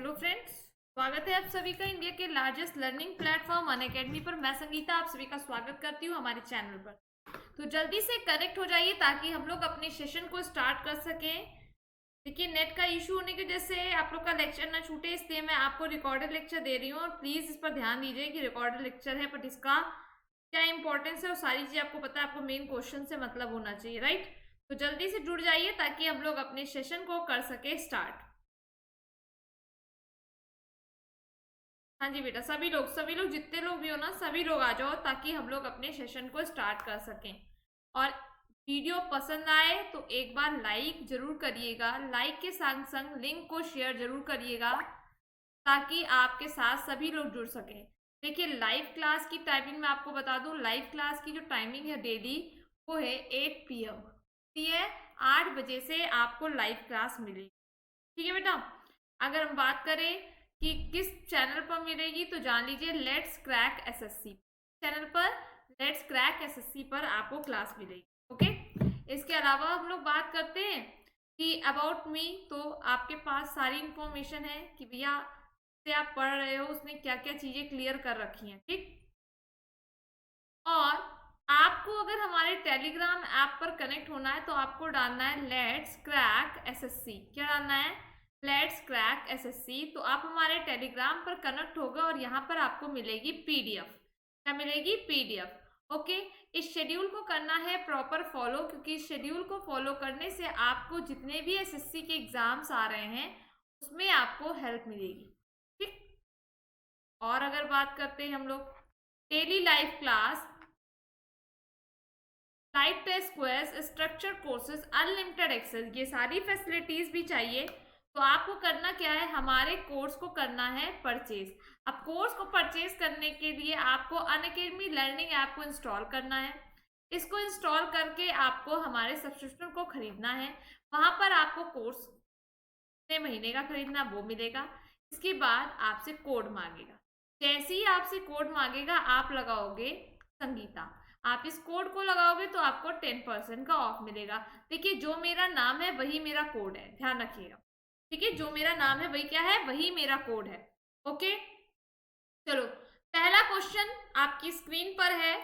Hello friends, स्वागत है आप सभी का इंडिया के लार्जेस्ट लर्निंग प्लेटफॉर्म अनअकैडमी पर। मैं संगीता आप सभी का स्वागत करती हूँ हमारे चैनल पर। तो जल्दी से कनेक्ट हो जाइए ताकि हम लोग अपने सेशन को स्टार्ट कर सकें। देखिए, नेट का इशू होने की वजह से आप लोग का लेक्चर ना छूटे, इसलिए मैं आपको रिकॉर्डेड लेक्चर दे रही हूँ और प्लीज़ इस पर ध्यान दीजिए कि रिकॉर्डेड लेक्चर है बट इसका क्या इंपॉर्टेंस है और सारी चीज़ आपको पता है। आपको मेन क्वेश्चन से मतलब होना चाहिए, राइट? तो जल्दी से जुड़ जाइए ताकि हम लोग अपने सेशन को कर सके स्टार्ट। हाँ जी बेटा, सभी लोग जितने लोग भी हो ना, सभी लोग आ जाओ ताकि हम लोग अपने सेशन को स्टार्ट कर सकें। और वीडियो पसंद आए तो एक बार लाइक जरूर करिएगा, लाइक के संग संग लिंक को शेयर जरूर करिएगा ताकि आपके साथ सभी लोग जुड़ सकें। देखिए, लाइव क्लास की टाइमिंग मैं आपको बता दूं, लाइव क्लास की जो टाइमिंग है डेली वो है 8 PM। ठीक है, 8 बजे से आपको लाइव क्लास मिलेगी। ठीक है बेटा, अगर हम बात करें कि किस चैनल पर मिलेगी तो जान लीजिए लेट्स क्रैक एसएससी चैनल पर। लेट्स क्रैक एसएससी पर आपको क्लास मिलेगी। ओके, इसके अलावा हम लोग बात करते हैं कि अबाउट मी। तो आपके पास सारी इंफॉर्मेशन है कि भैया से आप पढ़ रहे हो उसने क्या क्या चीजें क्लियर कर रखी हैं, ठीक। और आपको अगर हमारे टेलीग्राम ऐप पर कनेक्ट होना है तो आपको डालना है लेट्स क्रैक एसएससी। क्या डालना है? Let's crack SSC. तो आप हमारे टेलीग्राम पर कनेक्ट होगा और यहाँ पर आपको मिलेगी पीडीएफ। क्या मिलेगी? पीडीएफ। ओके, इस शेड्यूल को करना है प्रॉपर फॉलो, क्योंकि इस शेड्यूल को फॉलो करने से आपको जितने भी एसएससी के एग्जाम्स आ रहे हैं उसमें आपको हेल्प मिलेगी, ठीक। और अगर बात करते हैं हम लोग daily live class, live test quiz, structure courses, unlimited access, ये सारी फैसिलिटीज भी चाहिए। तो आपको करना क्या है? हमारे कोर्स को करना है परचेज। अब कोर्स को परचेज करने के लिए आपको अनअकैडमी लर्निंग ऐप को इंस्टॉल करना है। इसको इंस्टॉल करके आपको हमारे सब्सक्रिप्शन को खरीदना है। वहां पर आपको कोर्स कितने महीने का खरीदना वो मिलेगा। इसके बाद आपसे कोड मांगेगा। जैसे ही आपसे कोड मांगेगा आप लगाओगे संगीता। आप इस कोड को लगाओगे तो आपको 10% का ऑफ मिलेगा। देखिए, जो मेरा नाम है वही मेरा कोड है, ध्यान रखिएगा। ठीक है, जो मेरा नाम है वही क्या है? वही मेरा कोड है। ओके, चलो, पहला क्वेश्चन आपकी स्क्रीन पर है।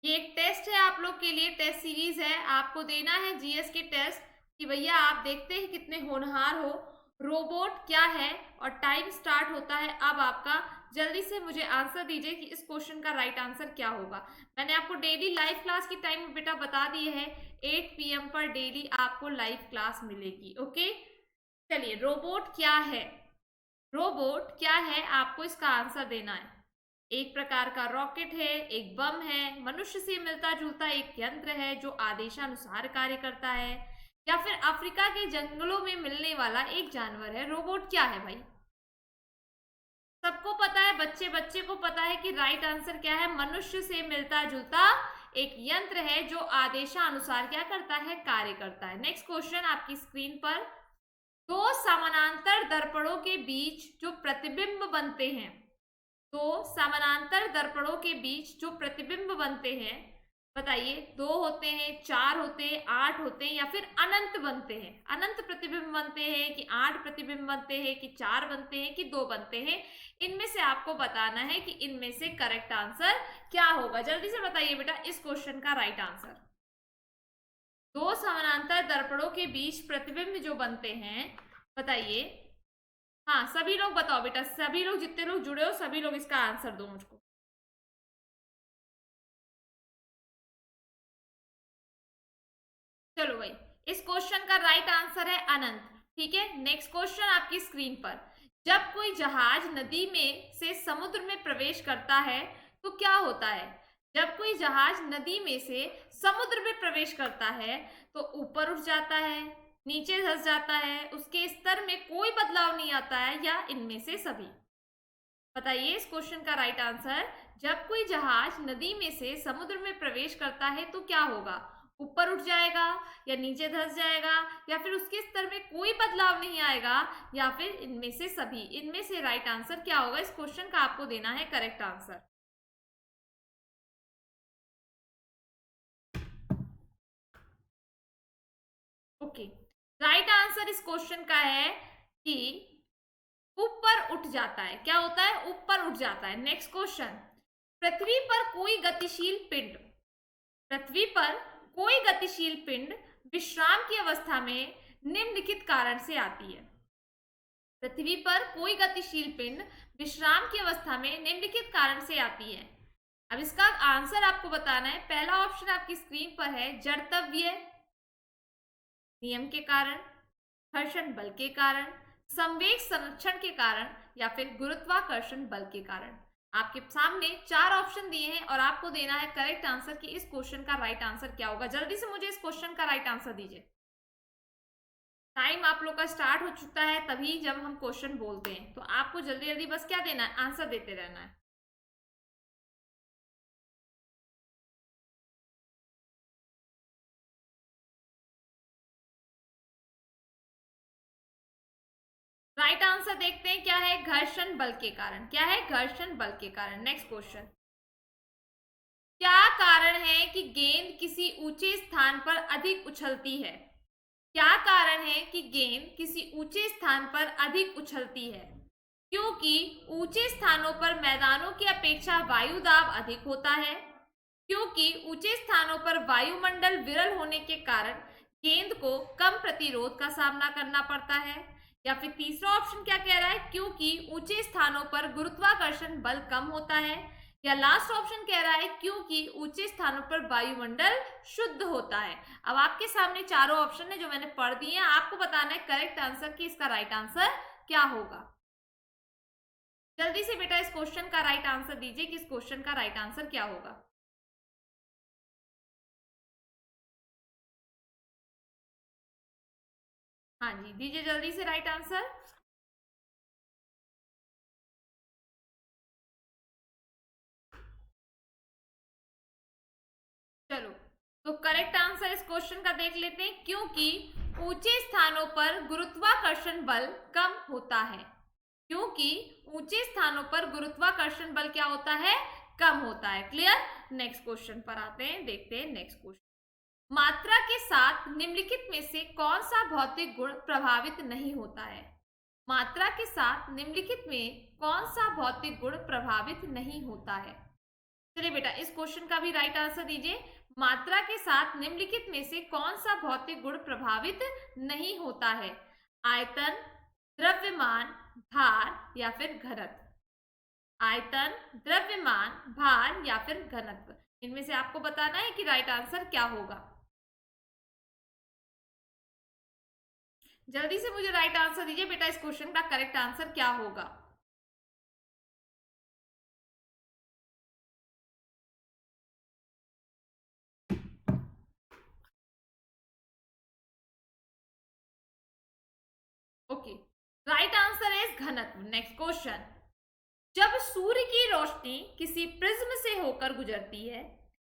ये एक टेस्ट है आप लोग के लिए, टेस्ट सीरीज है। आपको देना है जीएस के टेस्ट कि भैया आप देखते हैं कितने होनहार हो। रोबोट क्या है? और टाइम स्टार्ट होता है अब आपका। जल्दी से मुझे आंसर दीजिए कि इस क्वेश्चन का राइट आंसर क्या होगा। मैंने आपको डेली लाइव क्लास की टाइम बेटा बता दी है, 8 PM पर डेली आपको लाइव क्लास मिलेगी। ओके, चलिए, रोबोट क्या है? रोबोट क्या है आपको इसका आंसर देना है। एक प्रकार का रॉकेट है, एक बम है, मनुष्य से मिलता जुलता एक यंत्र है जो आदेशानुसार कार्य करता है, या फिर अफ्रीका के जंगलों में मिलने वाला एक जानवर है। रोबोट क्या है भाई? सबको पता है, बच्चे बच्चे को पता है कि राइट आंसर क्या है। मनुष्य से मिलता जुलता एक यंत्र है जो आदेशानुसार क्या करता है? कार्य करता है। नेक्स्ट क्वेश्चन आपकी स्क्रीन पर। दो समानांतर दर्पणों के बीच जो प्रतिबिंब बनते हैं, दो समानांतर दर्पणों के बीच जो प्रतिबिंब बनते हैं, बताइए, दो होते हैं, चार होते हैं, 8 होते हैं, या फिर अनंत बनते हैं? अनंत प्रतिबिंब बनते हैं कि 8 प्रतिबिंब बनते हैं कि 4 बनते हैं कि 2 बनते हैं? इनमें से आपको बताना है कि इनमें से करेक्ट आंसर क्या होगा। जल्दी से बताइए बेटा इस क्वेश्चन का राइट आंसर। दो समानांतर दर्पणों के बीच प्रतिबिंब जो बनते हैं, बताइए। हाँ, सभी लोग बताओ बेटा, सभी लोग जितने लोग जुड़े हो सभी लोग इसका आंसर दो मुझको। चलो भाई, इस क्वेश्चन का राइट आंसर है अनंत। ठीक है, नेक्स्ट क्वेश्चन आपकी स्क्रीन पर। जब कोई जहाज नदी में से समुद्र में प्रवेश करता है तो क्या होता है? जब कोई जहाज नदी में से समुद्र में प्रवेश करता है तो ऊपर उठ जाता है, नीचे धंस जाता है, उसके स्तर में कोई बदलाव नहीं आता है, या इनमें से सभी? बताइए इस क्वेश्चन का राइट आंसर। जब कोई जहाज नदी में से समुद्र में प्रवेश करता है तो क्या होगा? ऊपर उठ जाएगा, या नीचे धंस जाएगा, या फिर उसके स्तर में कोई बदलाव नहीं आएगा, या फिर इनमें से सभी? इनमें से राइट आंसर क्या होगा? इस क्वेश्चन का आपको देना है correct answer. Okay, right answer इस क्वेश्चन का है कि ऊपर उठ जाता है। क्या होता है? ऊपर उठ जाता है। नेक्स्ट क्वेश्चन, पृथ्वी पर कोई गतिशील पिंड, पृथ्वी पर कोई गतिशील पिंड विश्राम की अवस्था में निम्नलिखित कारण से आती है। पृथ्वी पर कोई गतिशील पिंड विश्राम की अवस्था में निम्नलिखित कारण से आती है। अब इसका आंसर आपको बताना है। पहला ऑप्शन आपकी स्क्रीन पर है, जड़त्वीय नियम के कारण, घर्षण बल के कारण, संवेग संरक्षण के कारण, या फिर गुरुत्वाकर्षण बल के कारण। आपके सामने चार ऑप्शन दिए हैं और आपको देना है करेक्ट आंसर कि इस क्वेश्चन का राइट आंसर क्या होगा। जल्दी से मुझे इस क्वेश्चन का राइट आंसर दीजिए। टाइम आप लोग का स्टार्ट हो चुका है तभी जब हम क्वेश्चन बोलते हैं, तो आपको जल्दी जल्दी बस क्या देना है, आंसर देते रहना है। राइट आंसर देखते हैं क्या है, घर्षण बल के कारण। क्या है? घर्षण बल के कारण। नेक्स्ट क्वेश्चन, क्या कारण है कि गेंद किसी ऊंचे स्थान पर अधिक उछलती है? क्या कारण है कि गेंद किसी ऊंचे स्थान पर अधिक उछलती है? क्योंकि ऊंचे स्थानों पर मैदानों की अपेक्षा वायु दाब अधिक होता है, क्योंकि ऊंचे स्थानों पर वायुमंडल विरल होने के कारण गेंद को कम प्रतिरोध का सामना करना पड़ता है, या फिर तीसरा ऑप्शन क्या कह रहा है, क्योंकि ऊंचे स्थानों पर गुरुत्वाकर्षण बल कम होता है, या लास्ट ऑप्शन कह रहा है क्योंकि ऊंचे स्थानों पर वायुमंडल शुद्ध होता है। अब आपके सामने चारों ऑप्शन है जो मैंने पढ़ दिए हैं, आपको बताना है करेक्ट आंसर कि इसका राइट आंसर क्या होगा। जल्दी से बेटा इस क्वेश्चन का राइट आंसर दीजिए कि इस क्वेश्चन का राइट आंसर क्या होगा। हाँ जी, दीजिए जल्दी से राइट आंसर। चलो, तो करेक्ट आंसर इस क्वेश्चन का देख लेते हैं, क्योंकि ऊंचे स्थानों पर गुरुत्वाकर्षण बल कम होता है। क्योंकि ऊंचे स्थानों पर गुरुत्वाकर्षण बल क्या होता है? कम होता है। क्लियर? नेक्स्ट क्वेश्चन पर आते हैं, देखते हैं नेक्स्ट क्वेश्चन। मात्रा के साथ निम्नलिखित में से कौन सा भौतिक गुण प्रभावित नहीं होता है? मात्रा के साथ निम्नलिखित में कौन सा भौतिक गुण प्रभावित नहीं होता है? चलिए बेटा इस क्वेश्चन का भी राइट आंसर दीजिए। मात्रा के साथ निम्नलिखित में से कौन सा भौतिक गुण प्रभावित नहीं होता है? आयतन, द्रव्यमान, भार, या फिर घनत्व। आयतन, द्रव्यमान, भार, या फिर घनत्व। इनमें से आपको बताना है कि राइट आंसर क्या होगा। जल्दी से मुझे राइट आंसर दीजिए बेटा, इस क्वेश्चन का करेक्ट आंसर क्या होगा। ओके, राइट आंसर इज घनत्व। नेक्स्ट क्वेश्चन, जब सूर्य की रोशनी किसी प्रिज्म से होकर गुजरती है,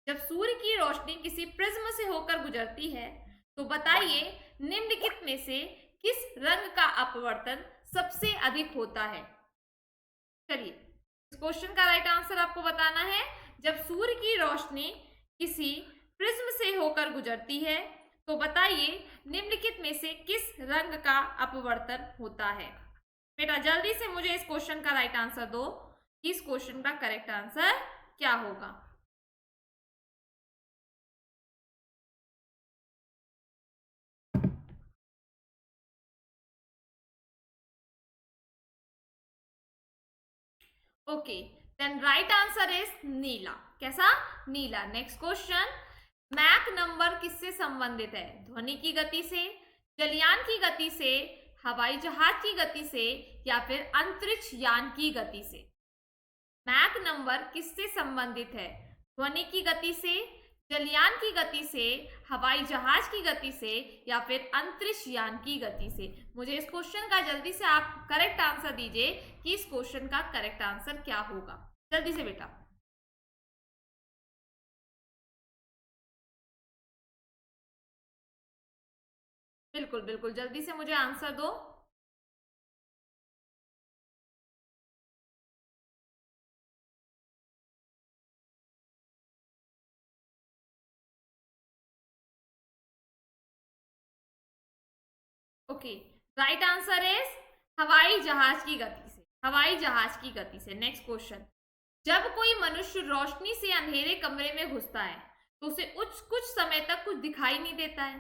जब सूर्य की रोशनी किसी प्रिज्म से होकर गुजरती है, तो बताइए निम्नलिखित में से किस रंग का अपवर्तन सबसे अधिक होता है? चलिए इस क्वेश्चन का राइट आंसर आपको बताना है। जब सूर्य की रोशनी किसी प्रिज्म से होकर गुजरती है, तो बताइए निम्नलिखित में से किस रंग का अपवर्तन होता है? बेटा जल्दी से मुझे इस क्वेश्चन का राइट आंसर दो, इस क्वेश्चन का करेक्ट आंसर क्या होगा। Okay, then right answer is नीला। कैसा? नीला। नेक्स्ट क्वेश्चन, मैक नंबर किससे संबंधित है? ध्वनि की गति से, जलयान की गति से, हवाई जहाज की गति से, या फिर अंतरिक्ष यान की गति से? मैक नंबर किससे संबंधित है? ध्वनि की गति से, जलयान की गति से, हवाई जहाज की गति से, या फिर अंतरिक्ष यान की गति से? मुझे इस क्वेश्चन का जल्दी से आप करेक्ट आंसर दीजिए कि इस क्वेश्चन का करेक्ट आंसर क्या होगा। जल्दी से बेटा। बिल्कुल बिल्कुल, जल्दी से मुझे आंसर दो। ओके, राइट आंसर इज हवाई जहाज की गति से, हवाई जहाज की गति से। नेक्स्ट क्वेश्चन, जब कोई मनुष्य रोशनी से अंधेरे कमरे में घुसता है तो उसे कुछ समय तक कुछ दिखाई नहीं देता है,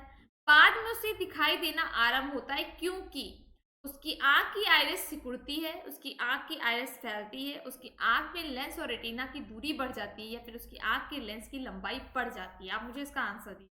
बाद में उसे दिखाई देना आरंभ होता है, क्योंकि उसकी आंख की आइरिस सिकुड़ती है, उसकी आंख की आइरिस फैलती है, उसकी आंख में लेंस और रेटिना की दूरी बढ़ जाती है, या फिर उसकी आंख के लेंस की लंबाई बढ़ जाती है। आप मुझे इसका आंसर दीजिए।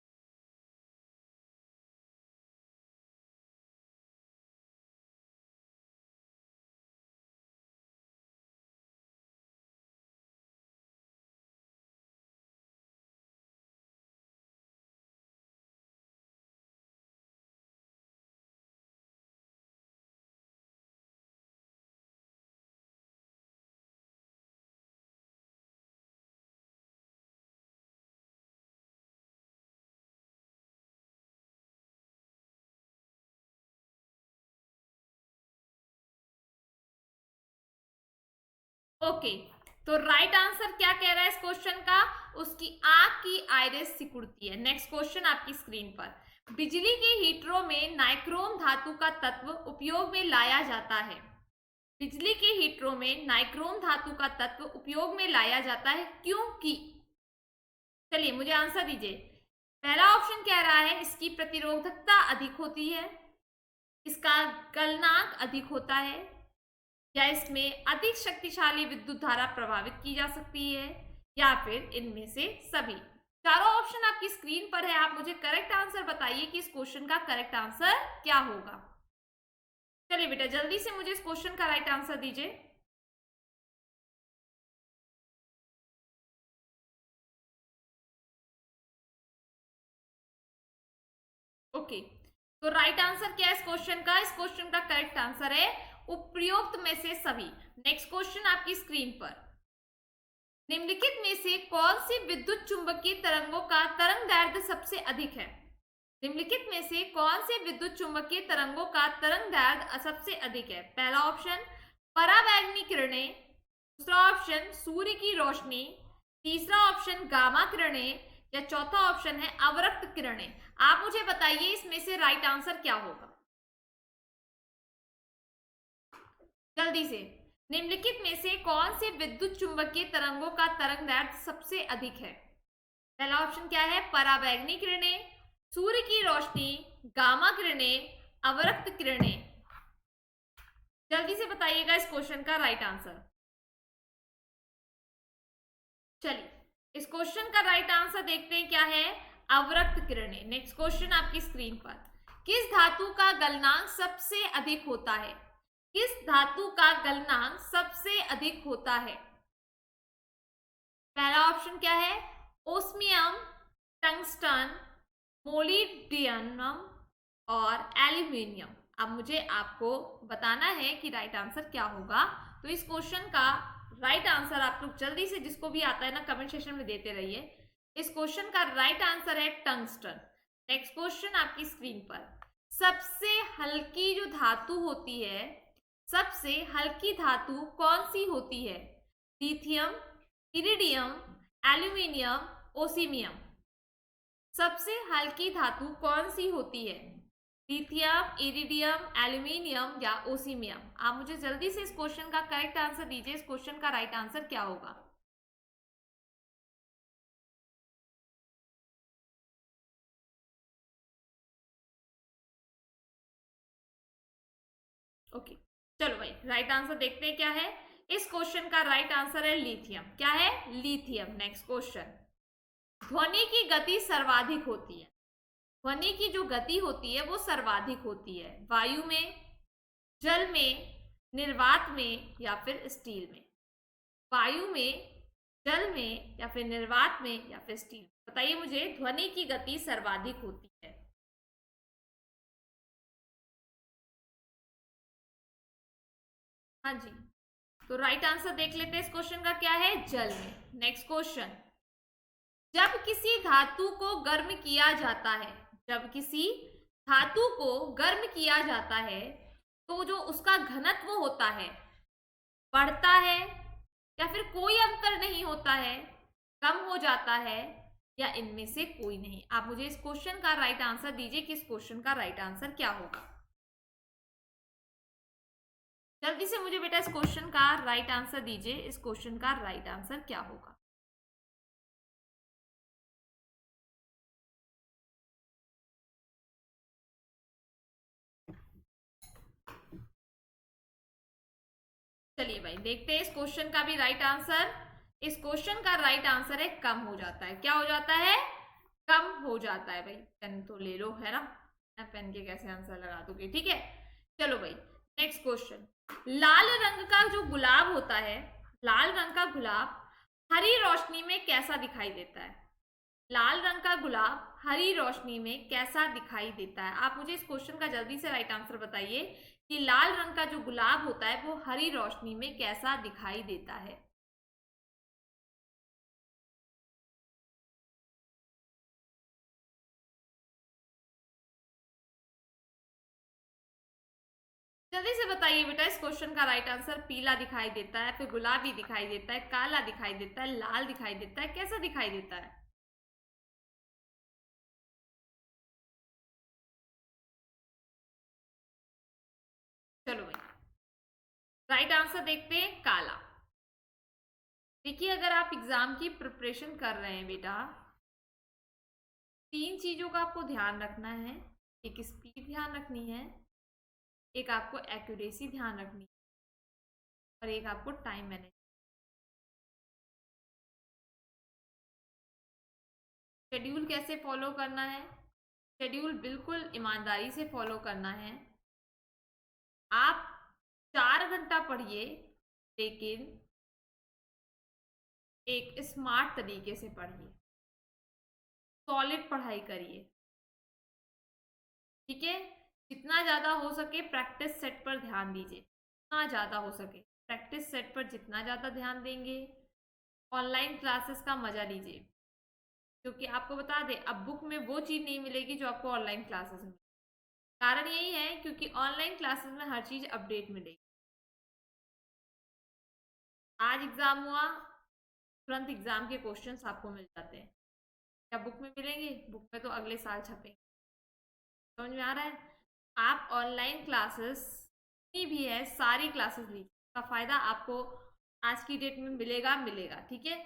ओके, तो राइट आंसर क्या कह रहा है इस क्वेश्चन का? उसकी आंख की आइरिस सिकुड़ती है। नेक्स्ट क्वेश्चन आपकी स्क्रीन पर, बिजली के हीटरों में नाइक्रोम धातु का तत्व उपयोग में लाया जाता है। बिजली के हीटरों में नाइक्रोम धातु का तत्व उपयोग में लाया जाता है क्योंकि, चलिए मुझे आंसर दीजिए। पहला ऑप्शन कह रहा है इसकी प्रतिरोधकता अधिक होती है, इसका गलनांक अधिक होता है, या इसमें अधिक शक्तिशाली विद्युत धारा प्रभावित की जा सकती है, या फिर इनमें से सभी। चारों ऑप्शन आपकी स्क्रीन पर है। आप मुझे करेक्ट आंसर बताइए कि इस क्वेश्चन का करेक्ट आंसर क्या होगा। चलिए बेटा जल्दी से मुझे इस क्वेश्चन का राइट आंसर दीजिए। ओके, तो राइट आंसर क्या है इस क्वेश्चन का? इस क्वेश्चन का करेक्ट आंसर है उपयुक्त में से सभी। नेक्स्ट क्वेश्चन आपकी स्क्रीन पर, निम्नलिखित में से कौन सी विद्युत चुंबकीय तरंगों का तरंग दैर्ध्य सबसे अधिक है? निम्नलिखित में से कौन से विद्युत चुंबकीय तरंगों का तरंग दैर्ध्य सबसे अधिक है? पहला ऑप्शन परावैंगनी किरणें, दूसरा ऑप्शन सूर्य की रोशनी, तीसरा ऑप्शन गामा किरणें, या चौथा ऑप्शन है अवरक्त किरणें। आप मुझे बताइए इसमें से राइट आंसर क्या होगा जल्दी से। निम्नलिखित में से कौन से विद्युत चुंबकीय तरंगों का तरंग दैर्ध्य सबसे अधिक है? पहला ऑप्शन क्या है? परावैंगनी किरणें, सूर्य की रोशनी, गामा किरणें, अवरक्त किरणें। जल्दी से बताइएगा इस क्वेश्चन का राइट आंसर। चलिए इस क्वेश्चन का राइट आंसर देखते हैं क्या है, अवरक्त किरणें। नेक्स्ट क्वेश्चन आपकी स्क्रीन पर, किस धातु का गलनांक सबसे अधिक होता है? किस धातु का गलनांक सबसे अधिक होता है? पहला ऑप्शन क्या है? ओस्मियम, टंगस्टन, मोलिब्डेनम और एल्यूमिनियम। अब मुझे आपको बताना है कि राइट आंसर क्या होगा। तो इस क्वेश्चन का राइट आंसर आप लोग जल्दी से जिसको भी आता है ना कमेंट सेक्शन में देते रहिए। इस क्वेश्चन का राइट आंसर है टंगस्टन। नेक्स्ट क्वेश्चन आपकी स्क्रीन पर, सबसे हल्की जो धातु होती है, सबसे हल्की धातु कौन सी होती है? Lithium, iridium, aluminium, osmium. सबसे हल्की धातु कौन सी होती है? लिथियम, इरिडियम, एल्यूमिनियम या ओसीमियम। आप मुझे जल्दी से इस क्वेश्चन का करेक्ट आंसर दीजिए। इस क्वेश्चन का राइट आंसर क्या होगा? ओके, चलो भाई राइट आंसर देखते हैं क्या है। इस क्वेश्चन का राइट आंसर है लिथियम। क्या है? लिथियम। नेक्स्ट क्वेश्चन, ध्वनि की गति सर्वाधिक होती है। ध्वनि की जो गति होती है वो सर्वाधिक होती है वायु में, जल में, निर्वात में या फिर स्टील में। वायु में, जल में या फिर निर्वात में या फिर स्टील। बताइए मुझे ध्वनि की गति सर्वाधिक होती है। हाँ जी, तो राइट आंसर देख लेते हैं इस क्वेश्चन का क्या है, जल में। नेक्स्ट क्वेश्चन, जब किसी धातु को गर्म किया जाता है, जब किसी धातु को गर्म किया जाता है तो जो उसका घनत्व होता है बढ़ता है, या फिर कोई अंतर नहीं होता है, कम हो जाता है, या इनमें से कोई नहीं। आप मुझे इस क्वेश्चन का राइट आंसर दीजिए कि इस क्वेश्चन का राइट आंसर क्या होगा। जल्दी से मुझे बेटा इस क्वेश्चन का राइट आंसर दीजिए। इस क्वेश्चन का राइट आंसर क्या होगा? चलिए भाई देखते हैं इस क्वेश्चन का भी राइट आंसर। इस क्वेश्चन का राइट आंसर है कम हो जाता है। क्या हो जाता है? कम हो जाता है। भाई पेन तो ले लो, है ना? मैं पेन के कैसे आंसर लगा दूंगी, ठीक है। चलो भाई नेक्स्ट क्वेश्चन। लाल रंग का जो गुलाब होता है, लाल रंग का गुलाब हरी रोशनी में कैसा दिखाई देता है? लाल रंग का गुलाब हरी रोशनी में कैसा दिखाई देता है? आप मुझे इस क्वेश्चन का जल्दी से राइट आंसर बताइए कि लाल रंग का जो गुलाब होता है वो हरी रोशनी में कैसा दिखाई देता है। जल्दी से बताइए बेटा इस क्वेश्चन का राइट आंसर। पीला दिखाई देता है, फिर गुलाबी दिखाई देता है, काला दिखाई देता है, लाल दिखाई देता है, कैसा दिखाई देता है? चलो भाई राइट आंसर देखते हैं, काला। देखिए अगर आप एग्जाम की प्रिपरेशन कर रहे हैं बेटा, तीन चीजों का आपको ध्यान रखना है। एक स्पीड ध्यान रखनी है, एक आपको एक्यूरेसी ध्यान रखनी है, और एक आपको टाइम मैनेज। शेड्यूल कैसे फॉलो करना है? शेड्यूल बिल्कुल ईमानदारी से फॉलो करना है। आप 4 घंटा पढ़िए, लेकिन एक स्मार्ट तरीके से पढ़िए, सॉलिड पढ़ाई करिए, ठीक है। जितना ज़्यादा हो सके प्रैक्टिस सेट पर ध्यान दीजिए, जितना ज़्यादा हो सके प्रैक्टिस सेट पर जितना ज़्यादा ध्यान देंगे, ऑनलाइन क्लासेस का मज़ा लीजिए। क्योंकि आपको बता दें अब बुक में वो चीज़ नहीं मिलेगी जो आपको ऑनलाइन क्लासेस में। कारण यही है क्योंकि ऑनलाइन क्लासेस में हर चीज़ अपडेट मिलेगी। आज एग्ज़ाम हुआ, तुरंत एग्ज़ाम के क्वेश्चंस आपको मिल जाते हैं। क्या बुक में मिलेंगे? बुक में तो अगले साल छपेंगे। समझ में आ रहा है? आप ऑनलाइन क्लासेस जितनी भी है सारी क्लासेस लीजिए, इसका फ़ायदा आपको आज की डेट में मिलेगा मिलेगा, ठीक है।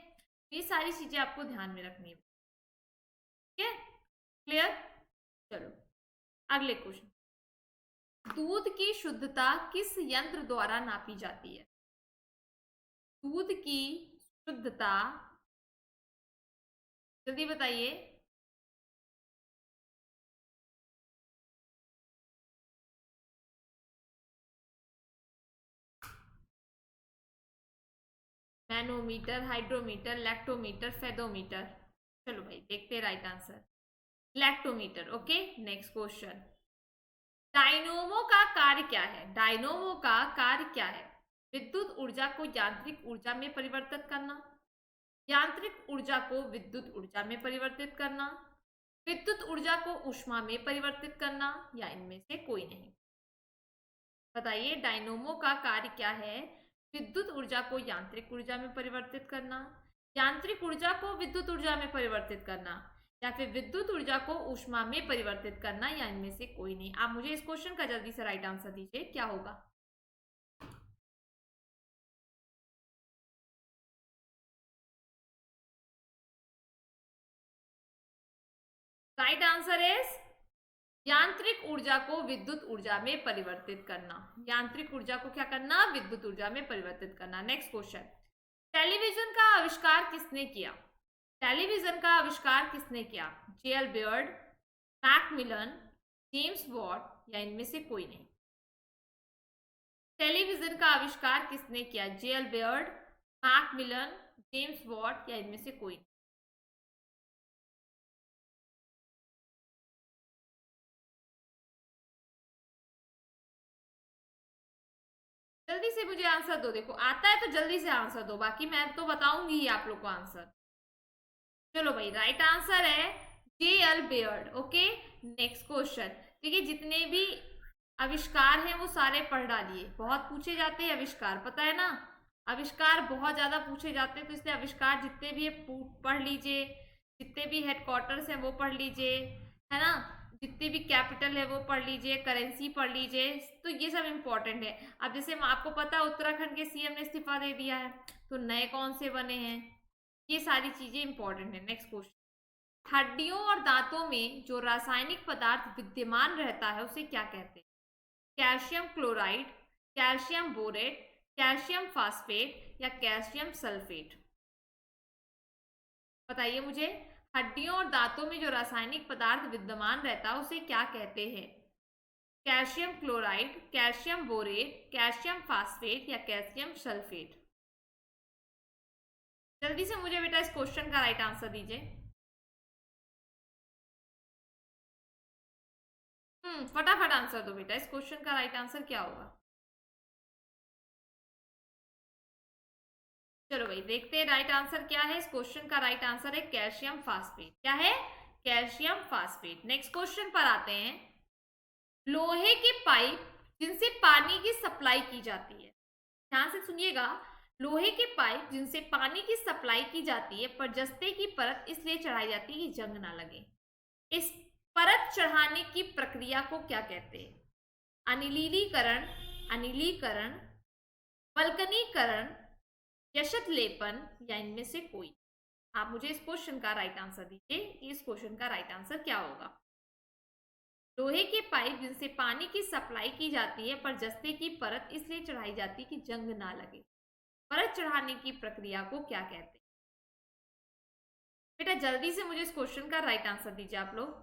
ये सारी चीज़ें आपको ध्यान में रखनी है, ठीक है। क्लियर? चलो अगले क्वेश्चन। दूध की शुद्धता किस यंत्र द्वारा नापी जाती है? दूध की शुद्धता, जल्दी बताइए। Manometer, hydrometer, lactometer, fathometer. चलो भाई देखते हैं right answer. Lactometer. Okay next question. Dynamo का कार्य क्या है? डायनोमो का कार्य क्या है? विद्युत ऊर्जा को यांत्रिक ऊर्जा में परिवर्तित करना, यांत्रिक ऊर्जा को विद्युत ऊर्जा में परिवर्तित करना, विद्युत ऊर्जा को ऊष्मा में परिवर्तित करना, या इनमें से कोई नहीं। बताइए डायनोमो का कार्य क्या है? विद्युत ऊर्जा को यांत्रिक ऊर्जा में परिवर्तित करना, यांत्रिक ऊर्जा को विद्युत ऊर्जा में परिवर्तित करना, या फिर विद्युत ऊर्जा को ऊष्मा में परिवर्तित करना, या इनमें से कोई नहीं। आप मुझे इस क्वेश्चन का जल्दी से राइट आंसर दीजिए, क्या होगा? राइट आंसर इज यांत्रिक ऊर्जा को विद्युत ऊर्जा में परिवर्तित करना। यांत्रिक ऊर्जा को क्या करना? विद्युत ऊर्जा में परिवर्तित करना। Next question. टेलीविजन का आविष्कार किसने किया? टेलीविजन का आविष्कार किसने किया? JL beard, Macmillan, James Watt, या इनमें से कोई नहीं। टेलीविजन का आविष्कार किसने किया? JL beard, Macmillan, James Watt, या इनमें से कोई नहीं। जल्दी से मुझे आंसर दो। देखो आता है तो जल्दी से आंसर दो, बाकी मैं तो बताऊंगी ही आप लोग को आंसर। चलो भाई राइट आंसर है JL beard. Okay next question. देखिए जितने भी आविष्कार हैं वो सारे पढ़ डालिए, बहुत पूछे जाते हैं आविष्कार, पता है ना। आविष्कार बहुत ज्यादा पूछे जाते हैं, तो इसलिए आविष्कार जितने भी है पढ़ लीजिए। जितने भी हेडक्वार्टर्स हैं वो पढ़ लीजिए, है ना। जितने भी कैपिटल है वो पढ़ लीजिए, करेंसी पढ़ लीजिए, तो ये सब इंपॉर्टेंट है। अब जैसे आपको पता है उत्तराखंड के सीएम ने इस्तीफा दे दिया है, तो नए कौन से बने हैं, ये सारी चीजें इंपॉर्टेंट है। नेक्स्ट क्वेश्चन, हड्डियों और दांतों में जो रासायनिक पदार्थ विद्यमान रहता है उसे क्या कहते हैं? Calcium chloride, calcium borate, calcium phosphate या कैल्शियम सल्फेट? बताइए मुझे, हड्डियों और दांतों में जो रासायनिक पदार्थ विद्यमान रहता है उसे क्या कहते हैं? Calcium chloride, calcium borate, calcium phosphate या कैल्शियम सल्फेट? जल्दी से मुझे बेटा इस क्वेश्चन का राइट आंसर दीजिए। फटाफट आंसर दो बेटा, इस क्वेश्चन का राइट आंसर क्या होगा? चलो भाई देखते हैं राइट आंसर क्या है। इस क्वेश्चन का राइट आंसर है कैल्शियम फास्फेट। क्या है? Calcium phosphate. नेक्स्ट क्वेश्चन पर आते हैं, लोहे के पाइप जिनसे पानी की सप्लाई की जाती है, ध्यान से सुनिएगा, लोहे के पाइप जिनसे पानी की सप्लाई की जाती है पर जस्ते की परत इसलिए चढ़ाई जाती है कि जंग ना लगे, इस परत चढ़ाने की प्रक्रिया को क्या कहते हैं? अनिलीकरण, अनिलीकरण, वल्कनीकरण, यशत लेपन या इनमें से कोई? आप मुझे इस क्वेश्चन का राइट आंसर दीजिए कि इस क्वेश्चन का राइट आंसर क्या होगा? लोहे के पाइप जिनसे पानी की सप्लाई की जाती है पर जस्ते की परत इसलिए चढ़ाई जाती है कि जंग ना लगे, परत चढ़ाने की प्रक्रिया को क्या कहते हैं? बेटा जल्दी से मुझे इस क्वेश्चन का राइट आंसर दीजिए आप लोग।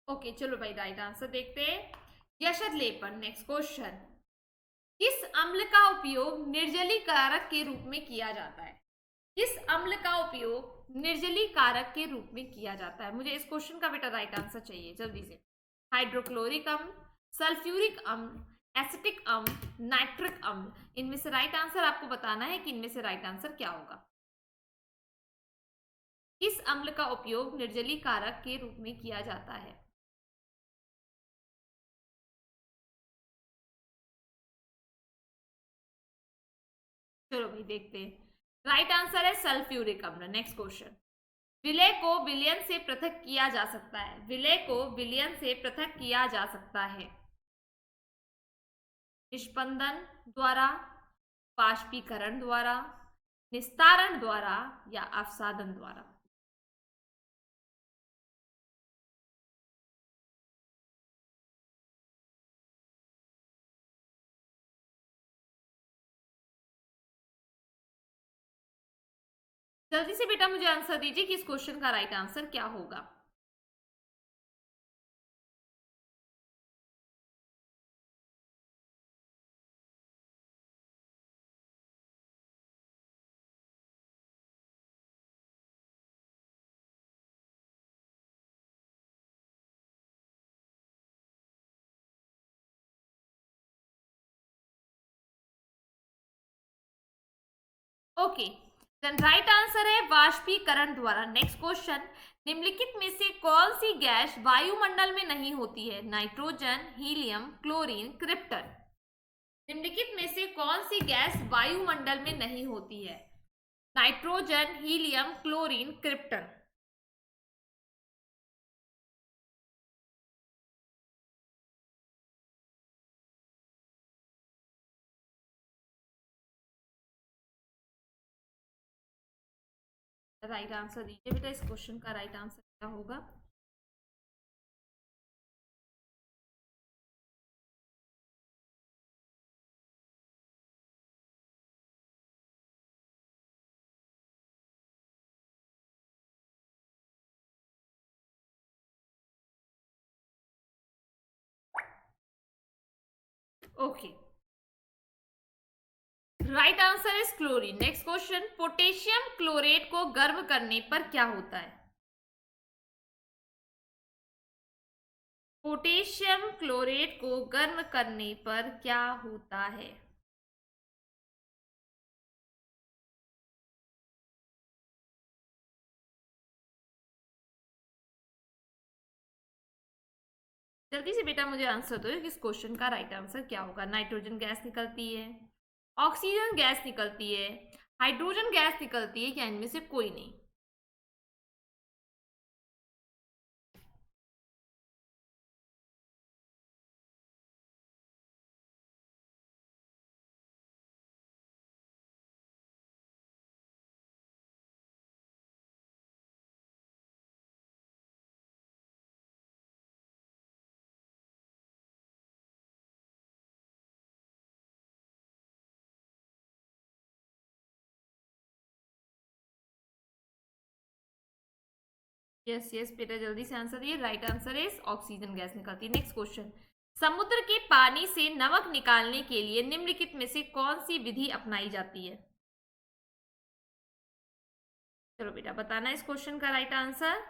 ओके चलो भाई राइट आंसर देखते हैं, यशत लेपन। नेक्स्ट क्वेश्चन, किस अम्ल का उपयोग निर्जलीकारक के रूप में किया जाता है? किस अम्ल का उपयोग निर्जलीकारक के रूप में किया जाता है? मुझे इस क्वेश्चन का बेटा राइट आंसर चाहिए जल्दी से। हाइड्रोक्लोरिक अम्ल, सल्फ्यूरिक अम्ल, एसिटिक अम्ल, नाइट्रिक अम्ल, इनमें से राइट आंसर आपको बताना है कि इनमें से राइट आंसर क्या होगा। किस अम्ल का उपयोग निर्जलीकारक के रूप में किया जाता है? चलो भाई देखते हैं, राइट आंसर है सल्फ्यूरिक अम्ल। नेक्स्ट क्वेश्चन, विलय को विलयन से पृथक किया जा सकता है, विलय को विलयन से पृथक किया जा सकता है निष्पंदन द्वारा, बाष्पीकरण द्वारा, निस्तारण द्वारा या अवसादन द्वारा? जल्दी से बेटा मुझे आंसर दीजिए कि इस क्वेश्चन का राइट आंसर क्या होगा। ओके, देन राइट आंसर है वाष्पीकरण द्वारा। नेक्स्ट क्वेश्चन, निम्नलिखित में से कौन सी गैस वायुमंडल में नहीं होती है? Nitrogen, helium, chlorine, krypton? निम्नलिखित में से कौन सी गैस वायुमंडल में नहीं होती है? Nitrogen, helium, chlorine, krypton? Right answer दीजिए बेटा, इस क्वेश्चन का राइट आंसर क्या होगा? Okay, right answer is chlorine. Next question, potassium chlorate को गर्म करने पर क्या होता है? पोटेशियम क्लोरेट को गर्म करने पर क्या होता है? जल्दी से बेटा मुझे आंसर दो कि इस क्वेश्चन का राइट आंसर क्या होगा। नाइट्रोजन गैस निकलती है, ऑक्सीजन गैस निकलती है, हाइड्रोजन गैस निकलती है, या इनमें से कोई नहीं? यस यस बेटा, जल्दी से आंसर दिए। Right answer is oxygen gas निकलती है। नेक्स्ट क्वेश्चन, समुद्र के पानी से नमक निकालने के लिए निम्नलिखित में से कौन सी विधि अपनाई जाती है? चलो बेटा, बताना इस क्वेश्चन का राइट आंसर।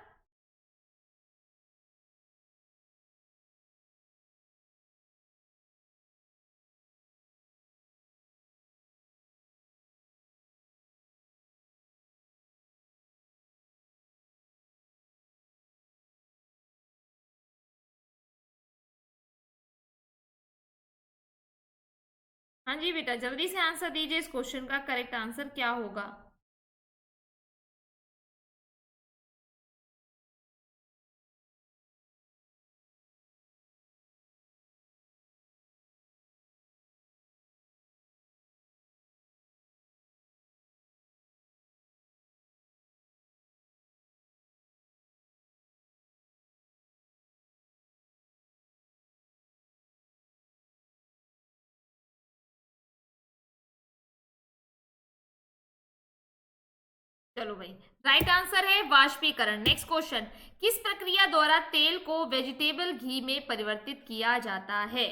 हाँ जी बेटा, जल्दी से आंसर दीजिए, इस क्वेश्चन का करेक्ट आंसर क्या होगा? चलो भाई, राइट आंसर है वाष्पीकरण। नेक्स्ट क्वेश्चन, किस प्रक्रिया द्वारा तेल को वेजिटेबल घी में परिवर्तित किया जाता है?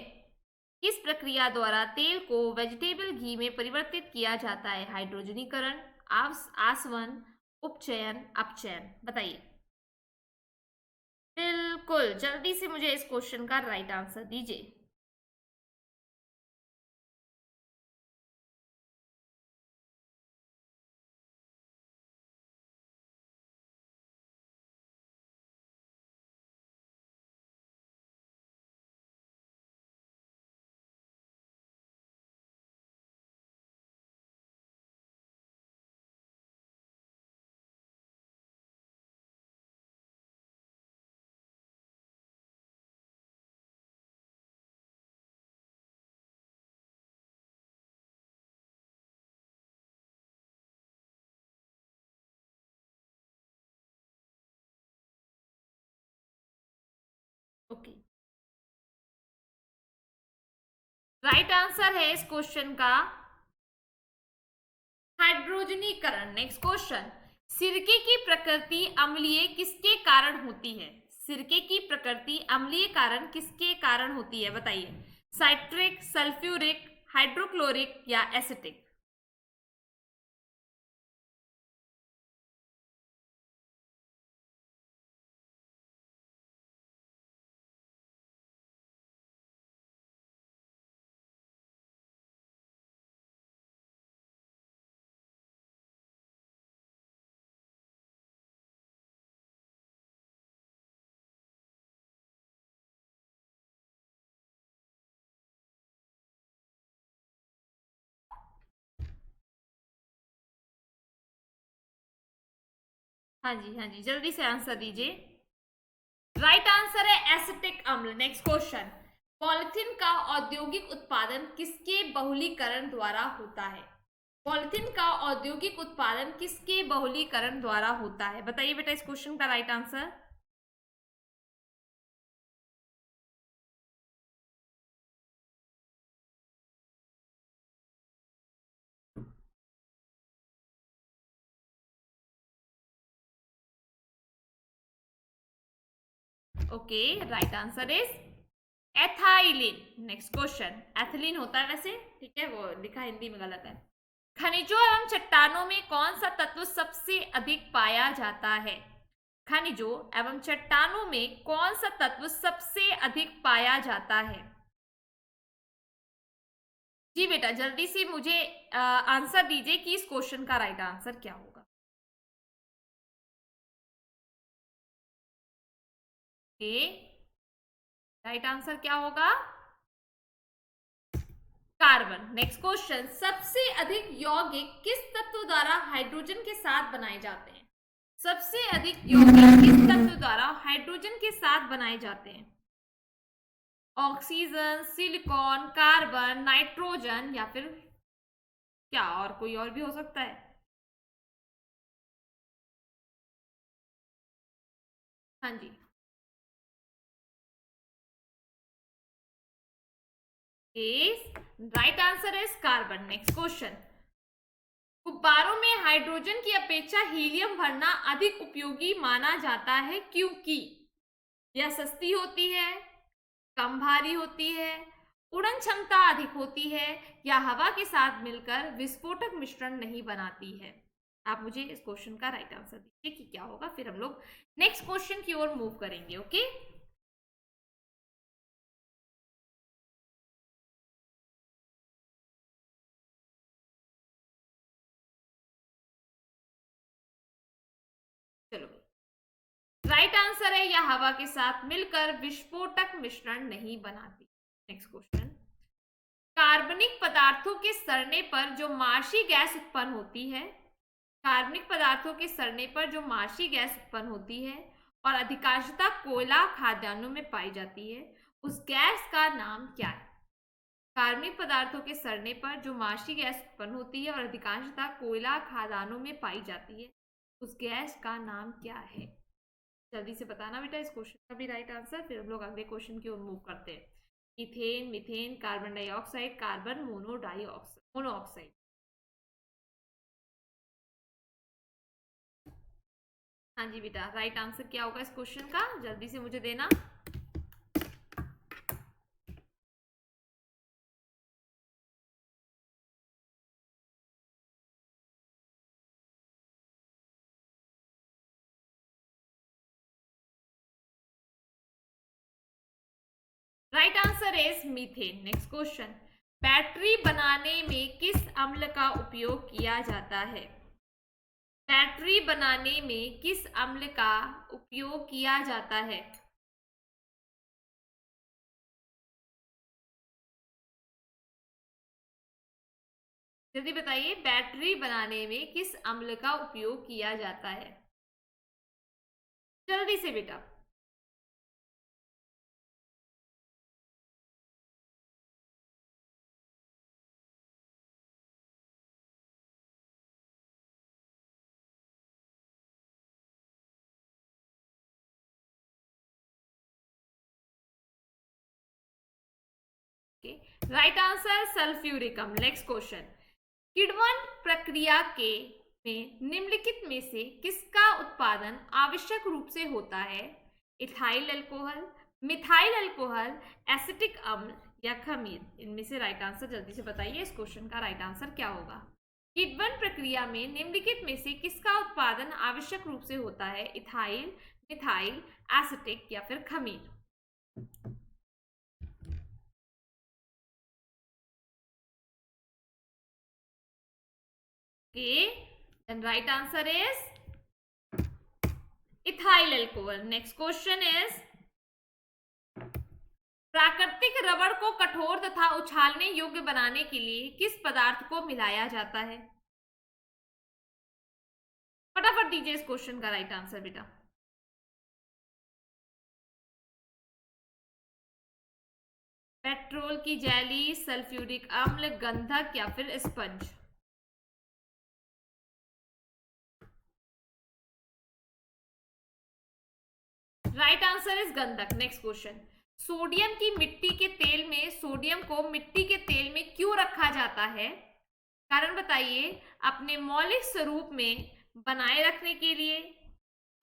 किस प्रक्रिया द्वारा तेल को वेजिटेबल घी में परिवर्तित किया जाता है? हाइड्रोजनीकरण, आसवन, उपचयन, अपचयन, बताइए। बिल्कुल, जल्दी से मुझे इस क्वेश्चन का राइट आंसर दीजिए। ओके, राइट आंसर है इस क्वेश्चन का हाइड्रोजनीकरण। नेक्स्ट क्वेश्चन, सिरके की प्रकृति अम्लीय किसके कारण होती है? सिरके की प्रकृति अम्लीय कारण किसके कारण होती है, बताइए। साइट्रिक, सल्फ्यूरिक, हाइड्रोक्लोरिक, या एसिटिक? हाँ जी, हाँ जी, जल्दी से आंसर दीजिए। राइट आंसर है एसिटिक अम्ल। नेक्स्ट क्वेश्चन, पॉलिथीन का औद्योगिक उत्पादन किसके बहुलीकरण द्वारा होता है? पॉलिथीन का औद्योगिक उत्पादन किसके बहुलीकरण द्वारा होता है? बताइए बेटा इस क्वेश्चन का right answer. Okay, right answer is ethylene. Next question, ethylene होता है वैसे, ठीक है, वो लिखा हिंदी में गलत है। खनिजों एवं चट्टानों में कौन सा तत्व सबसे अधिक पाया जाता है? खनिजों एवं चट्टानों में कौन सा तत्व सबसे अधिक पाया जाता है? जी बेटा, जल्दी से मुझे आंसर दीजिए कि इस क्वेश्चन का राइट आंसर क्या होगा। ए, राइट आंसर क्या होगा? कार्बन। नेक्स्ट क्वेश्चन, सबसे अधिक यौगिक किस तत्व द्वारा हाइड्रोजन के साथ बनाए जाते हैं? सबसे अधिक यौगिक किस तत्व द्वारा हाइड्रोजन के साथ बनाए जाते हैं? ऑक्सीजन, सिलिकॉन, कार्बन, नाइट्रोजन या फिर क्या और कोई और भी हो सकता है? हाँ जी, is right answer is carbon. Next question, गुब्बारों में हाइड्रोजन की अपेक्षा हीलियम भरना अधिक उपयोगी माना जाता है क्योंकि यह सस्ती होती है, कम भारी होती है, उड़न क्षमता अधिक होती है, या हवा के साथ मिलकर विस्फोटक मिश्रण नहीं बनाती है। आप मुझे इस क्वेश्चन का राइट आंसर दीजिए कि क्या होगा, फिर हम लोग नेक्स्ट क्वेश्चन की ओर मूव करेंगे। ओके, चलो, राइट आंसर है यह हवा के साथ मिलकर विस्फोटक मिश्रण नहीं बनाती। नेक्स्ट क्वेश्चन, कार्बनिक पदार्थों के सड़ने पर जो मार्शी गैस उत्पन्न होती है, कार्बनिक पदार्थों के सड़ने पर जो मार्शी गैस उत्पन्न होती है और अधिकांशतः कोयला खाद्यान्नों में पाई जाती है, उस गैस का नाम क्या है? कार्बनिक पदार्थों के सड़ने पर जो मार्शी गैस उत्पन्न होती है और अधिकांशतः कोयला खाद्यान्नों में पाई जाती है, उस गैस का नाम क्या है? जल्दी से बताना बेटा इस क्वेश्चन का भी राइट आंसर, फिर हम लोग अगले क्वेश्चन की ओर मूव करते हैं। Ethane, methane, carbon dioxide, carbon monoxide. हाँ जी बेटा, राइट आंसर क्या होगा इस क्वेश्चन का, जल्दी से मुझे देना। Right answer is methane. Next question, battery बनाने में किस अम्ल का उपयोग किया जाता है? बैटरी बनाने में किस अम्ल का उपयोग किया जाता है? जल्दी बताइए, बैटरी बनाने में किस अम्ल का उपयोग किया जाता है? जल्दी से बेटा। राइट आंसर सल्फ्यूरिक अम्ल। नेक्स्ट क्वेश्चन, किण्वन प्रक्रिया के में निम्नलिखित में से किसका उत्पादन आवश्यक रूप से होता है? Ethyl alcohol, methyl alcohol, acetic अम्ल या खमीर? इनमें से राइट आंसर जल्दी से बताइए, इस क्वेश्चन का राइट आंसर क्या होगा? किण्वन प्रक्रिया में निम्नलिखित में से किसका उत्पादन आवश्यक रूप से होता है? इथाइल, मिथाइल, एसिटिक या फिर खमीर? Okay, then right answer is ethyl alcohol. Next question is, प्राकृतिक रबड़ को कठोर तथा उछालने योग्य बनाने के लिए किस पदार्थ को मिलाया जाता है? फटाफट दीजिए इस क्वेश्चन का राइट आंसर बेटा। पेट्रोल की जेली, सल्फ्यूरिक अम्ल, गंधक या फिर स्पंज? राइट आंसर इज गंधक। नेक्स्ट क्वेश्चन, सोडियम की मिट्टी के तेल में सोडियम को मिट्टी के तेल में क्यों रखा जाता है? कारण बताइए। अपने मौलिक स्वरूप में बनाए रखने के लिए,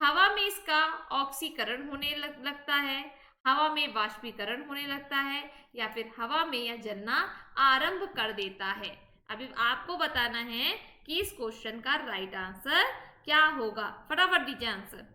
हवा में इसका ऑक्सीकरण होने लगता है, हवा में वाष्पीकरण होने लगता है, या फिर हवा में यह जलना आरंभ कर देता है। अभी आपको बताना है कि इस क्वेश्चन का राइट आंसर क्या होगा, फटाफट दीजिए आंसर।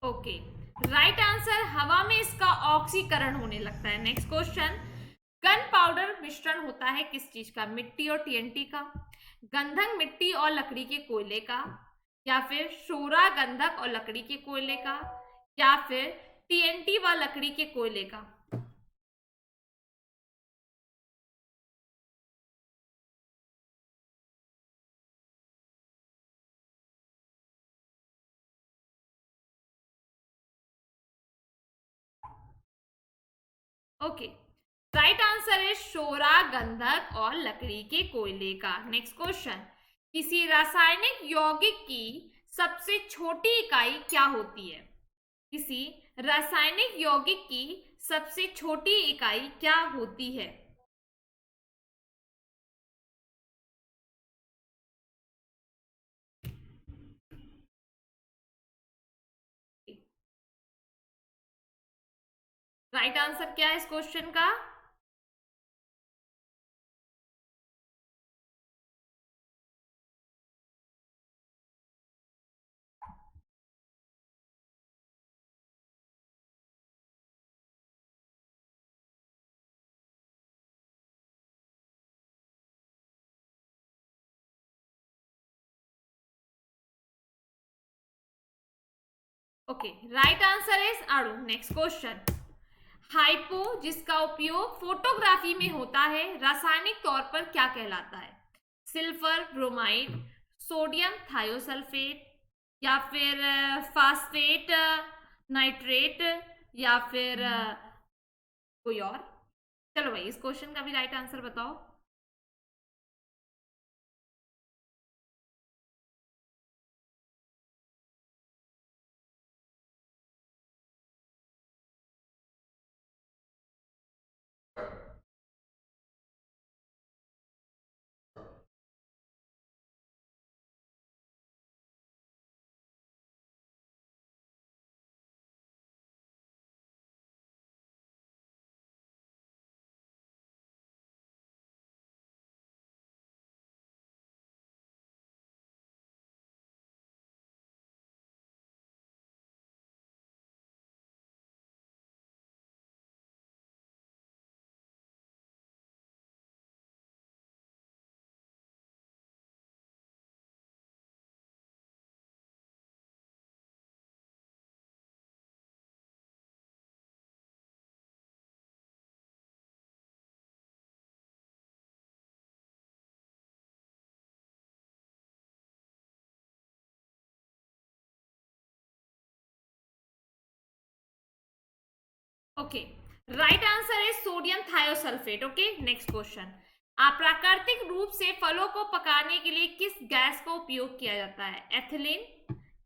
ओके, राइट आंसर, हवा में इसका ऑक्सीकरण होने लगता है। नेक्स्ट क्वेश्चन, गन पाउडर मिश्रण होता है किस चीज का? मिट्टी और टीएनटी का, गंधक मिट्टी और लकड़ी के कोयले का, या फिर शोरा गंधक और लकड़ी के कोयले का, या फिर टीएनटी व लकड़ी के कोयले का? ओके, राइट आंसर है शोरा गंधक और लकड़ी के कोयले का। नेक्स्ट क्वेश्चन, किसी रासायनिक यौगिक की सबसे छोटी इकाई क्या होती है? किसी रासायनिक यौगिक की सबसे छोटी इकाई क्या होती है? राइट आंसर क्या है इस क्वेश्चन का? ओके, राइट आंसर इज अणु। नेक्स्ट क्वेश्चन, हाइपो जिसका उपयोग फोटोग्राफी में होता है रासायनिक तौर पर क्या कहलाता है? सिल्फर ब्रोमाइड, सोडियम थायोसल्फेट, या फिर फास्फेट नाइट्रेट, या फिर कोई और? चलो भाई, इस क्वेश्चन का भी राइट आंसर बताओ। ओके, राइट आंसर है sodium thiosulphate. Okay, next question, प्राकृतिक रूप से फलों को पकाने के लिए किस गैस का उपयोग किया जाता है? एथिलीन,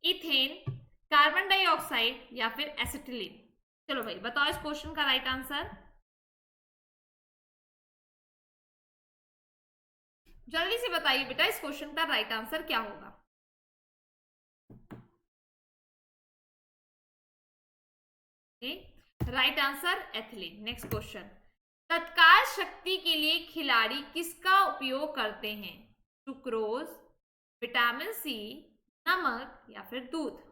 इथेन, कार्बन डाइऑक्साइड, या फिर एसिटिलीन? चलो भाई बताओ इस क्वेश्चन का राइट आंसर। जल्दी से बताइए बेटा, इस क्वेश्चन का राइट आंसर क्या होगा? Right answer ethylene. Next question, तत्काल शक्ति के लिए खिलाड़ी किसका उपयोग करते हैं? सुक्रोज, विटामिन सी, नमक, या फिर दूध?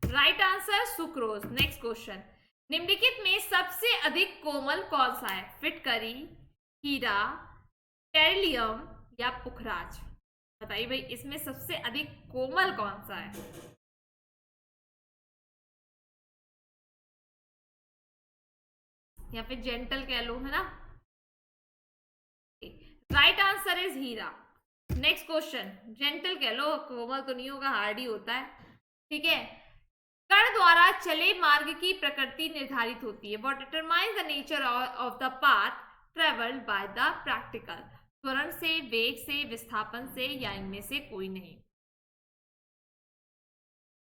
Right answer sucrose. Next question, निम्नलिखित में सबसे अधिक कोमल कौन सा है? फिटकरी, हीरा, टेरिलियम, या पुखराज? बताइए भाई, इसमें सबसे अधिक कोमल कौन सा है? या फिर जेंटल कह लो, है ना? राइट आंसर इज हीरा। नेक्स्ट क्वेश्चन, जेंटल कह लो, कोमल तो नहीं होगा, हार्ड ही होता है। ठीक है, कण द्वारा चले मार्ग की प्रकृति निर्धारित होती है। What determines the nature of the path travelled by the practical? त्वरण से, वेग से, विस्थापन से, या इनमें से कोई नहीं?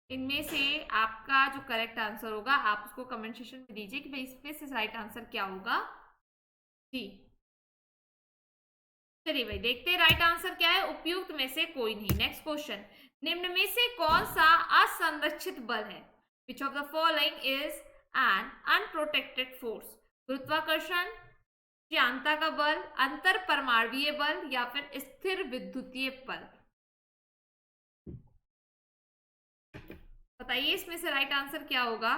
इनमें से आपका जो करेक्ट आंसर होगा आप उसको कमेंट सेक्शन में दीजिए कि भाई इसमें से राइट आंसर क्या होगा जी। चलिए भाई देखते हैं राइट आंसर क्या है। उपयुक्त में से कोई नहीं। नेक्स्ट क्वेश्चन, निम्न में से कौन सा असंरक्षित बल है? Which of the following is an unprotected force? गुरुत्वाकर्षण, श्यानता का बल, अंतर परमाणुीय बल या फिर स्थिर विद्युतीय बल? बताइए इसमें से राइट आंसर क्या होगा?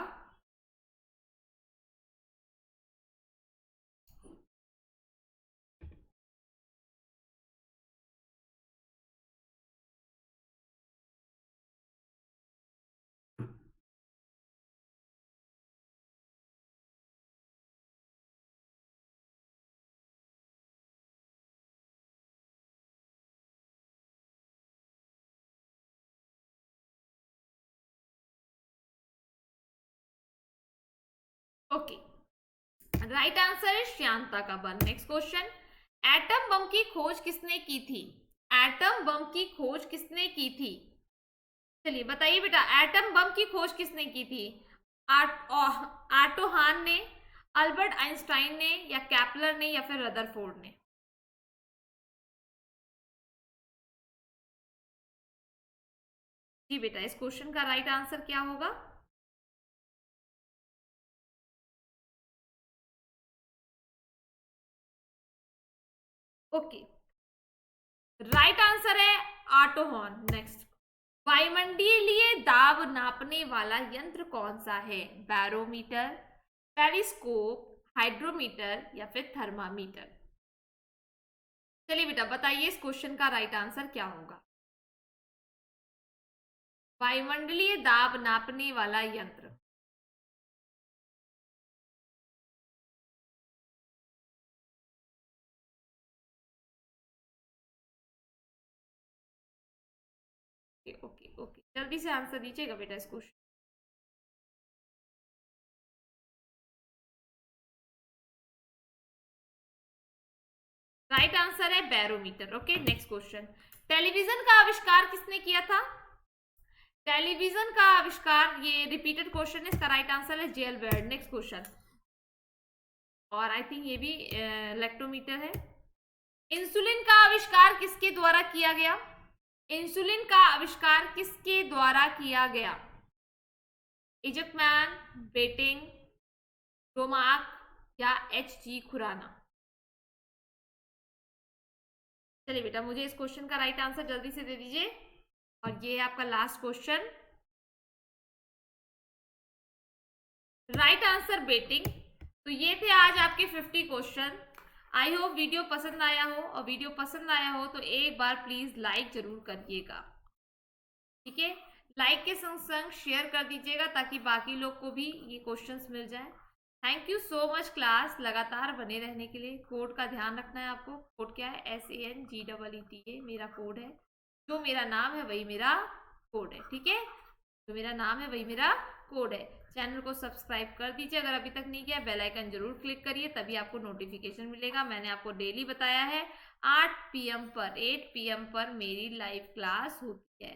ओके, राइट आंसर है श्यानता का बल। नेक्स्ट क्वेश्चन, एटम बम की खोज किसने की थी? एटम बम की खोज किसने की थी? चलिए बताइए बेटा, एटम बम की खोज किसने की थी? आटो हान ने, अल्बर्ट आइंस्टाइन ने, या कैपलर ने, या फिर रदरफोर्ड ने? जी बेटा, इस क्वेश्चन का राइट आंसर क्या होगा? ओके, राइट आंसर है आटो हॉर्न। नेक्स्ट, वायुमंडलीय दाब नापने वाला यंत्र कौन सा है? बैरोमीटर, पेरिस्कोप, हाइड्रोमीटर या फिर थर्मामीटर? चलिए बेटा बताइए इस क्वेश्चन का राइट आंसर क्या होगा? वायुमंडलीय दाब नापने वाला यंत्र। ओके ओके ओके, जल्दी से आंसर दीजिएगा बेटा इस क्वेश्चन। राइट आंसर है barometer. Okay, next question, television का आविष्कार किसने किया था? टेलीविजन का आविष्कार, ये रिपीटेड क्वेश्चन है, इसका राइट आंसर है जेल बेर्ड। नेक्स्ट क्वेश्चन, और आई थिंक ये भी लेक्टोमीटर है। इंसुलिन का आविष्कार किसके द्वारा किया गया? इंसुलिन का आविष्कार किसके द्वारा किया गया? इजकमैन, बेटिंग, टोमाक या H.G. खुराना? चलिए बेटा, मुझे इस क्वेश्चन का राइट आंसर जल्दी से दे दीजिए, और ये है आपका last question. Right answer betting. तो ये थे आज आपके 50 क्वेश्चन। आई होप वीडियो पसंद आया हो, और वीडियो पसंद आया हो तो एक बार प्लीज लाइक जरूर करिएगा, ठीक है? लाइक के संग संग शेयर कर दीजिएगा ताकि बाकी लोग को भी ये क्वेश्चंस मिल जाए। Thank you so much class, लगातार बने रहने के लिए। कोड का ध्यान रखना है आपको। कोड क्या है? SANGEETA मेरा कोड है। जो मेरा नाम है वही मेरा कोड है, ठीक है? जो मेरा नाम है वही मेरा कोड है। चैनल को सब्सक्राइब कर दीजिए अगर अभी तक नहीं किया। बेल आइकन जरूर क्लिक करिए, तभी आपको नोटिफिकेशन मिलेगा। मैंने आपको डेली बताया है 8 PM पर मेरी लाइव क्लास होती है,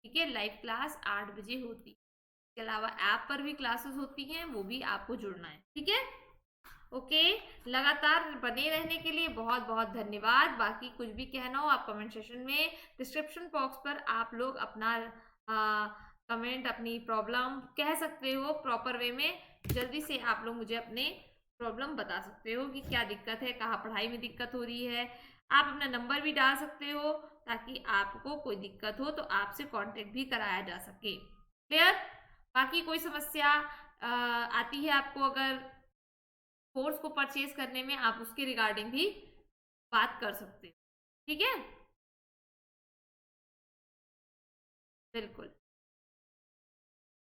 ठीक है? लाइव क्लास 8 बजे होती है। इसके अलावा ऐप पर भी क्लासेस होती हैं, वो भी आपको जुड़ना है, ठीक है? ओके, लगातार बने रहने के लिए बहुत बहुत धन्यवाद। बाकी कुछ भी कहना हो आप कमेंट सेशन में, डिस्क्रिप्शन बॉक्स पर आप लोग अपना कमेंट, अपनी प्रॉब्लम कह सकते हो प्रॉपर वे में। जल्दी से आप लोग मुझे अपने प्रॉब्लम बता सकते हो कि क्या दिक्कत है, कहाँ पढ़ाई में दिक्कत हो रही है। आप अपना नंबर भी डाल सकते हो ताकि आपको कोई दिक्कत हो तो आपसे कांटेक्ट भी कराया जा सके। क्लियर? बाकी कोई समस्या आती है आपको अगर कोर्स को परचेज करने में, आप उसके रिगार्डिंग भी बात कर सकते हो, ठीक है? बिल्कुल,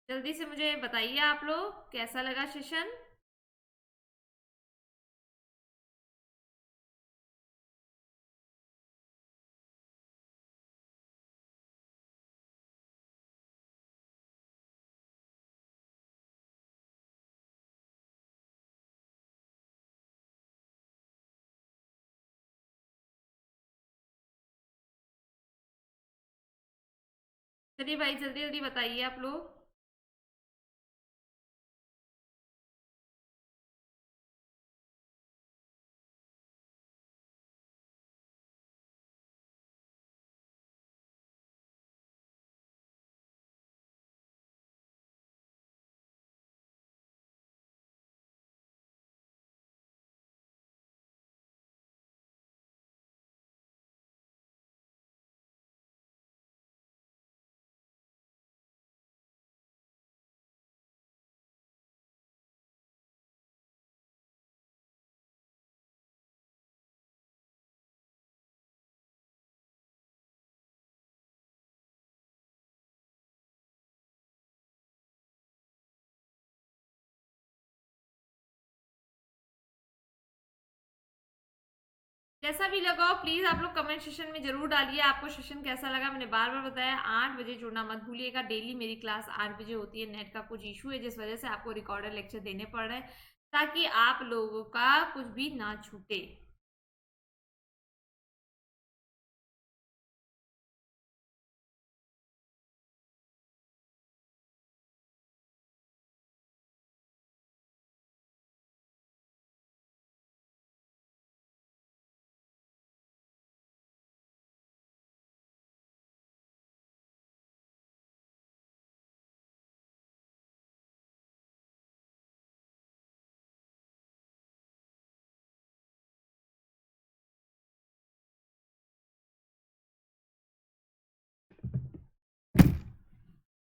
जल्दी से मुझे बताइए आप लोग कैसा लगा सेशन। चलिए भाई, जल्दी जल्दी बताइए आप लोग। कैसा भी लगा हो प्लीज़ आप लोग कमेंट सेशन में ज़रूर डालिए आपको सेशन कैसा लगा। मैंने बार बार बताया 8 बजे जुड़ना मत भूलिएगा। डेली मेरी क्लास 8 बजे होती है। नेट का कुछ इशू है जिस वजह से आपको रिकॉर्डेड लेक्चर देने पड़ रहे हैं ताकि आप लोगों का कुछ भी ना छूटे।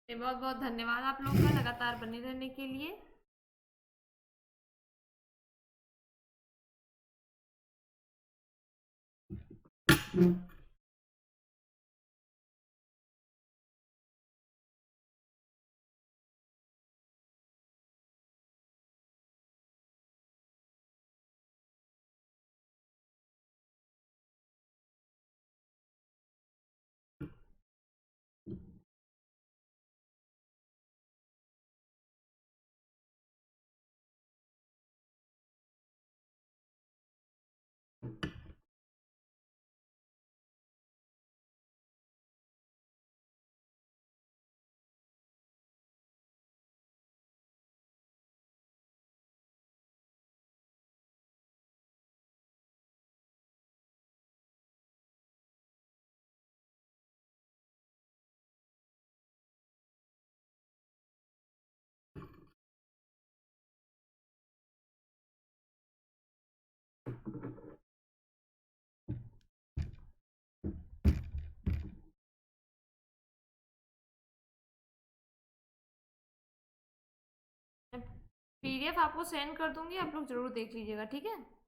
बहुत बहुत धन्यवाद आप लोग का लगातार बने रहने के लिए। पीडीएफ आपको सेंड कर दूंगी आप लोग जरूर देख लीजिएगा ठीक है।